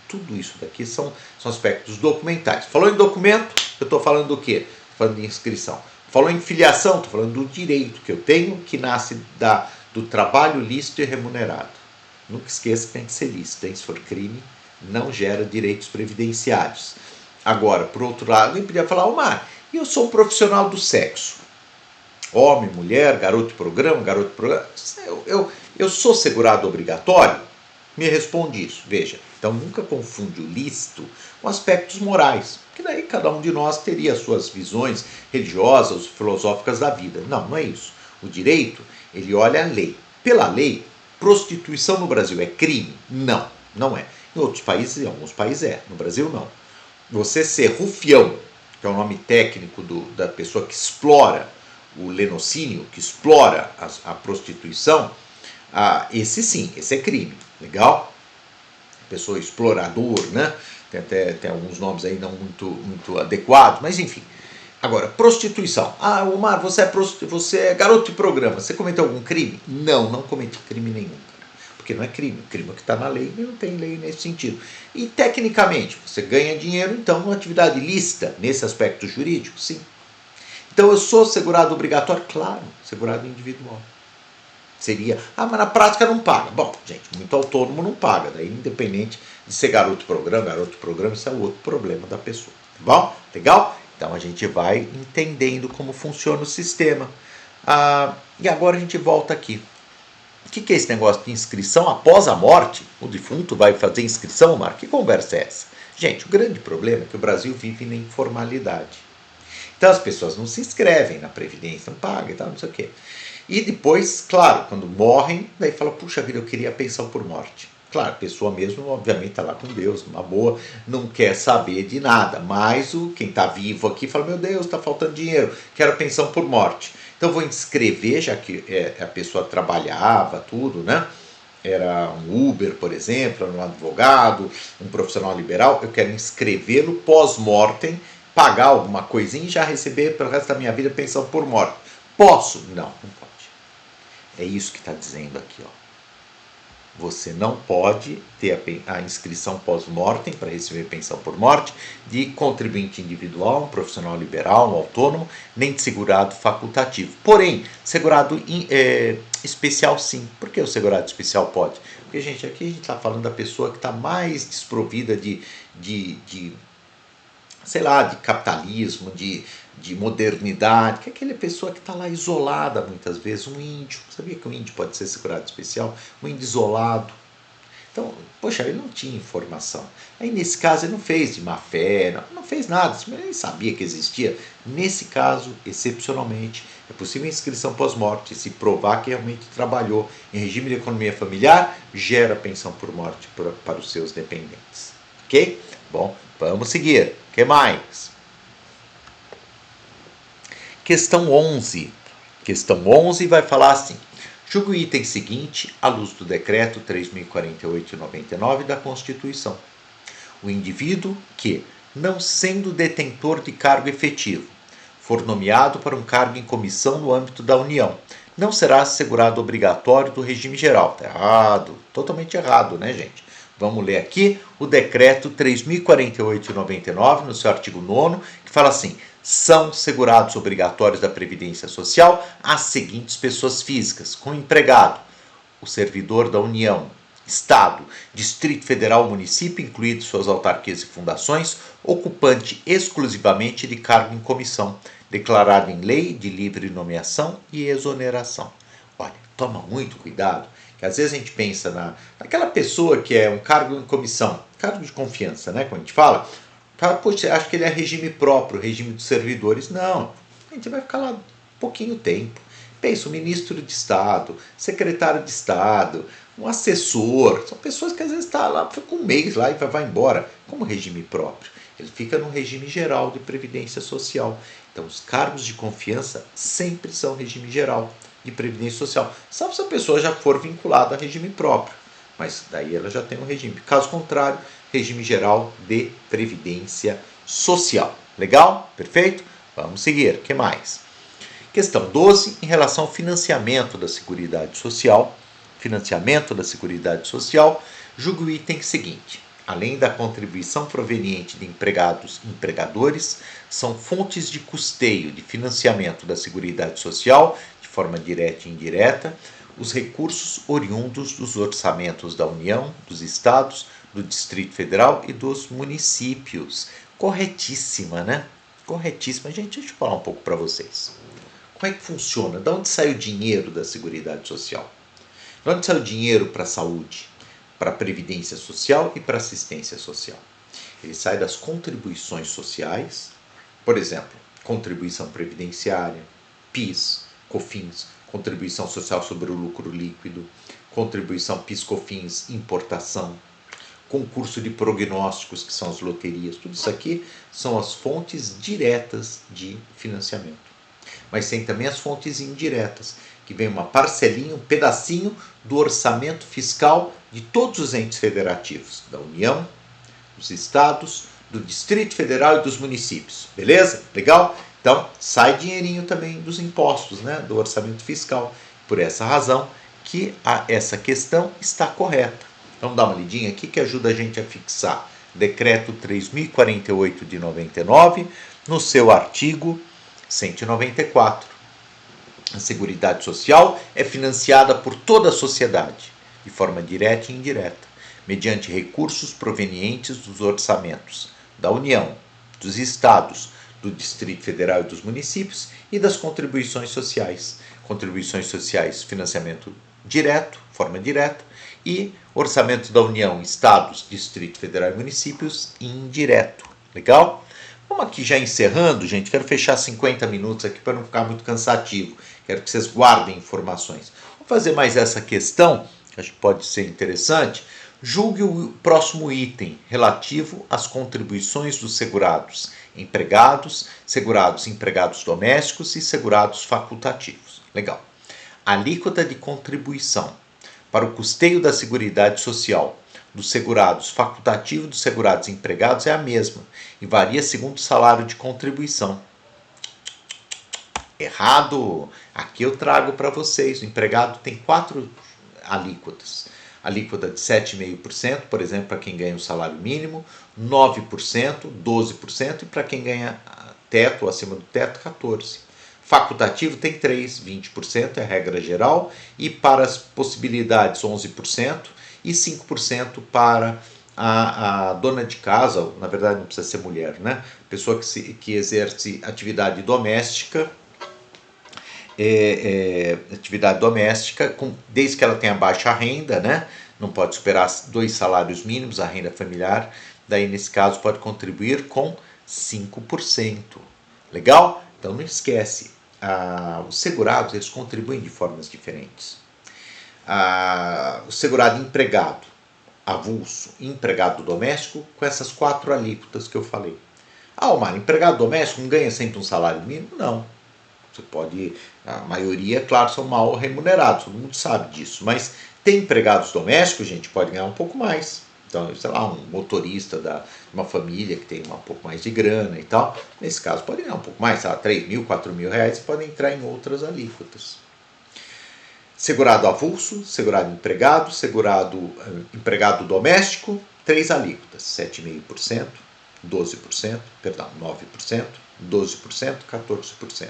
tudo isso daqui são aspectos documentais. Falou em documento, eu estou falando do quê? Estou falando de inscrição. Falou em filiação, estou falando do direito que eu tenho, que nasce do trabalho lícito e remunerado. Nunca esqueça que tem que ser lícito, hein? Se for crime, não gera direitos previdenciários. Agora, por outro lado, alguém podia falar, Omar, eu sou um profissional do sexo. Homem, mulher, garoto de programa. Eu sou segurado obrigatório? Me responde isso. Veja, então nunca confunde o lícito com aspectos morais, porque daí cada um de nós teria as suas visões religiosas, filosóficas da vida. Não é isso. O direito, ele olha a lei. Pela lei, prostituição no Brasil é crime? Não, não é. Em outros países, em alguns países é. No Brasil, não. Você ser rufião, que é o nome técnico da pessoa que explora o lenocínio, que explora a prostituição, esse sim, esse é crime. Legal? Pessoa explorador, né? Tem alguns nomes aí não muito adequados, mas enfim. Agora, prostituição. Omar, você é garoto de programa. Você cometeu algum crime? Não cometi crime nenhum, cara. Porque não é crime. O crime é que está na lei e não tem lei nesse sentido. E, tecnicamente, você ganha dinheiro, então, numa atividade ilícita, nesse aspecto jurídico, sim. Então, eu sou segurado obrigatório? Claro, segurado individual. Seria, mas na prática não paga. Bom, gente, muito autônomo não paga. Daí, independente de ser garoto de programa, isso é outro problema da pessoa. Tá bom? Legal? Então a gente vai entendendo como funciona o sistema. E agora a gente volta aqui. O que é esse negócio de inscrição após a morte? O defunto vai fazer inscrição, Marco? Que conversa é essa? Gente, o grande problema é que o Brasil vive na informalidade. Então as pessoas não se inscrevem na Previdência, não pagam e tal, não sei o quê. E depois, claro, quando morrem, daí fala, puxa vida, eu queria a pensão por morte. Claro, a pessoa mesmo, obviamente, está lá com Deus, uma boa, não quer saber de nada. Mas quem está vivo aqui fala, meu Deus, está faltando dinheiro, quero a pensão por morte. Então vou inscrever, já que a pessoa trabalhava, tudo, né? Era um Uber, por exemplo, era um advogado, um profissional liberal, eu quero inscrevê-lo pós-mortem, pagar alguma coisinha e já receber pelo resto da minha vida pensão por morte. Posso? Não pode. É isso que está dizendo aqui, ó. Você não pode ter a inscrição pós-mortem para receber pensão por morte de contribuinte individual, um profissional liberal, um autônomo, nem de segurado facultativo. Porém, segurado especial sim. Por que o segurado especial pode? Porque, gente, aqui a gente está falando da pessoa que está mais desprovida de capitalismo, de modernidade, que é aquela pessoa que está lá isolada muitas vezes, um índio. Sabia que um índio pode ser segurado especial? Um índio isolado. Então, poxa, ele não tinha informação. Aí, nesse caso, ele não fez de má fé, não fez nada, ele sabia que existia. Nesse caso, excepcionalmente, é possível inscrição pós-morte. Se provar que realmente trabalhou em regime de economia familiar, gera pensão por morte para os seus dependentes. Ok? Bom, vamos seguir. O que mais? Questão 11. Questão 11 vai falar assim. Julgue o item seguinte à luz do decreto 3.048/99 da Constituição. O indivíduo que, não sendo detentor de cargo efetivo, for nomeado para um cargo em comissão no âmbito da União, não será assegurado obrigatório do regime geral. Está errado, totalmente errado, né, gente? Vamos ler aqui o decreto 3.048 de 99, no seu artigo 9º, que fala assim: são segurados obrigatórios da Previdência Social as seguintes pessoas físicas, com empregado, o servidor da União, Estado, Distrito Federal, município, incluídos suas autarquias e fundações, ocupante exclusivamente de cargo em comissão, declarado em lei de livre nomeação e exoneração. Olha, toma muito cuidado, que às vezes a gente pensa naquela pessoa que é um cargo em comissão, cargo de confiança, né, como a gente fala, poxa, acho que ele é regime próprio, regime dos servidores. Não, a gente vai ficar lá pouquinho tempo. Pensa, o ministro de Estado, secretário de Estado, um assessor, são pessoas que às vezes estão lá, fica um mês lá e vai embora, como regime próprio. Ele fica no regime geral de previdência social. Então, os cargos de confiança sempre são regime geral de previdência social, salvo se a pessoa já for vinculada a regime próprio, mas daí ela já tem um regime. Caso contrário, regime geral de previdência social. Legal? Perfeito? Vamos seguir. O que mais? Questão 12, em relação ao financiamento da Seguridade Social. Financiamento da Seguridade Social, julga o item seguinte: além da contribuição proveniente de empregados e empregadores, são fontes de custeio de financiamento da Seguridade Social, de forma direta e indireta, os recursos oriundos dos orçamentos da União, dos Estados, do Distrito Federal e dos municípios. Corretíssima, né? Corretíssima. Gente, deixa eu falar um pouco para vocês. Como é que funciona? De onde sai o dinheiro da Seguridade Social? De onde sai o dinheiro para a saúde, para a previdência social e para a assistência social? Ele sai das contribuições sociais, por exemplo, contribuição previdenciária, PIS, COFINS, contribuição social sobre o lucro líquido, contribuição PIS/COFINS, importação, concurso de prognósticos, que são as loterias. Tudo isso aqui são as fontes diretas de financiamento. Mas tem também as fontes indiretas, que vem uma parcelinha, um pedacinho do orçamento fiscal de todos os entes federativos, da União, dos Estados, do Distrito Federal e dos municípios. Beleza? Legal? Então, sai dinheirinho também dos impostos, né, do orçamento fiscal. Por essa razão que essa questão está correta. Vamos dar uma lidinha aqui que ajuda a gente a fixar. Decreto 3.048 de 99, no seu artigo 194. A Seguridade Social é financiada por toda a sociedade, de forma direta e indireta, mediante recursos provenientes dos orçamentos da União, dos Estados, do Distrito Federal e dos municípios e das contribuições sociais. Contribuições sociais, financiamento direto, forma direta, e orçamento da União, Estados, Distrito Federal e municípios, indireto. Legal? Vamos aqui já encerrando, gente. Quero fechar 50 minutos aqui para não ficar muito cansativo. Quero que vocês guardem informações. Vou fazer mais essa questão, que acho que pode ser interessante. Julgue o próximo item relativo às contribuições dos segurados empregados, segurados empregados domésticos e segurados facultativos. Legal. A alíquota de contribuição para o custeio da Seguridade Social dos segurados facultativos e dos segurados empregados é a mesma e varia segundo o salário de contribuição. Errado! Aqui eu trago para vocês. O empregado tem 4 alíquotas. Alíquota de 7,5%, por exemplo, para quem ganha o salário mínimo, 9%, 12% e para quem ganha teto ou acima do teto, 14%. Facultativo tem 3%, 20% é a regra geral, e para as possibilidades 11% e 5% para a dona de casa, na verdade não precisa ser mulher, né? Pessoa que exerce atividade doméstica, desde que ela tenha baixa renda, né? Não pode superar 2 salários mínimos, a renda familiar, daí nesse caso pode contribuir com 5%. Legal? Então não esquece, os segurados eles contribuem de formas diferentes. O segurado empregado, avulso, empregado doméstico, com essas 4 alíquotas que eu falei. Omar, empregado doméstico não ganha sempre um salário mínimo? Não. Você pode, a maioria, claro, são mal remunerados, todo mundo sabe disso, mas tem empregados domésticos, gente, pode ganhar um pouco mais. Então, sei lá, um motorista de uma família que tem um pouco mais de grana e tal, nesse caso pode ganhar um pouco mais, sei lá, 3 mil, 4 mil reais, podem entrar em outras alíquotas. Segurado avulso, segurado empregado, segurado empregado doméstico, 3 alíquotas, 7,5%, 12%, perdão, 9%, 12%, 14%.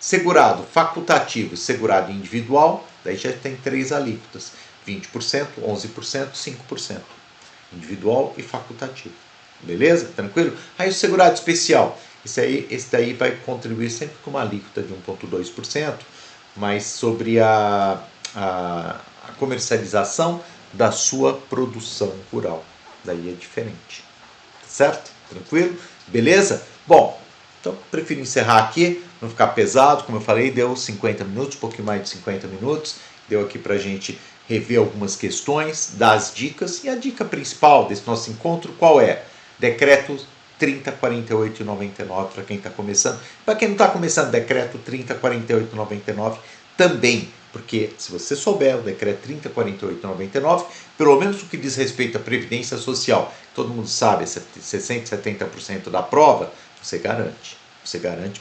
Segurado facultativo e segurado individual, daí já tem 3 alíquotas, 20%, 11%, 5%. Individual e facultativo. Beleza? Tranquilo? Aí o segurado especial, esse daí vai contribuir sempre com uma alíquota de 1,2%, mas sobre a comercialização da sua produção rural. Daí é diferente. Certo? Tranquilo? Beleza? Bom, então prefiro encerrar aqui, não ficar pesado, como eu falei, deu 50 minutos, um pouquinho mais de 50 minutos, deu aqui pra gente rever algumas questões, dar as dicas, e a dica principal desse nosso encontro qual é? Decreto 3048/99 para quem está começando. Para quem não está começando, decreto 3048/99 também, porque se você souber o decreto 3048/99, pelo menos o que diz respeito à previdência social, todo mundo sabe, 60%, 70% da prova, você garante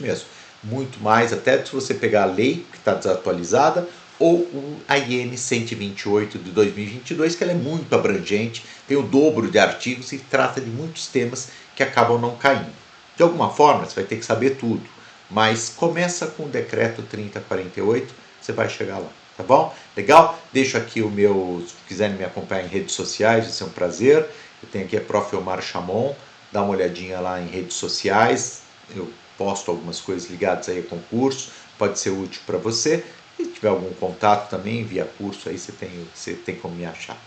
mesmo. Muito mais, até se você pegar a lei que está desatualizada, ou o AIN 128 de 2022, que ela é muito abrangente, tem o dobro de artigos e trata de muitos temas que acabam não caindo. De alguma forma, você vai ter que saber tudo, mas começa com o decreto 3048, você vai chegar lá, tá bom? Legal? Deixo aqui o meu, se quiserem me acompanhar em redes sociais, vai ser um prazer. Eu tenho aqui a Prof. Elmar Chamon, dá uma olhadinha lá em redes sociais, eu posto algumas coisas ligadas aí a concurso, pode ser útil para você. Se tiver algum contato também, via curso, aí você tem como me achar.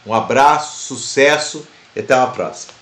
Um abraço, sucesso e até uma próxima.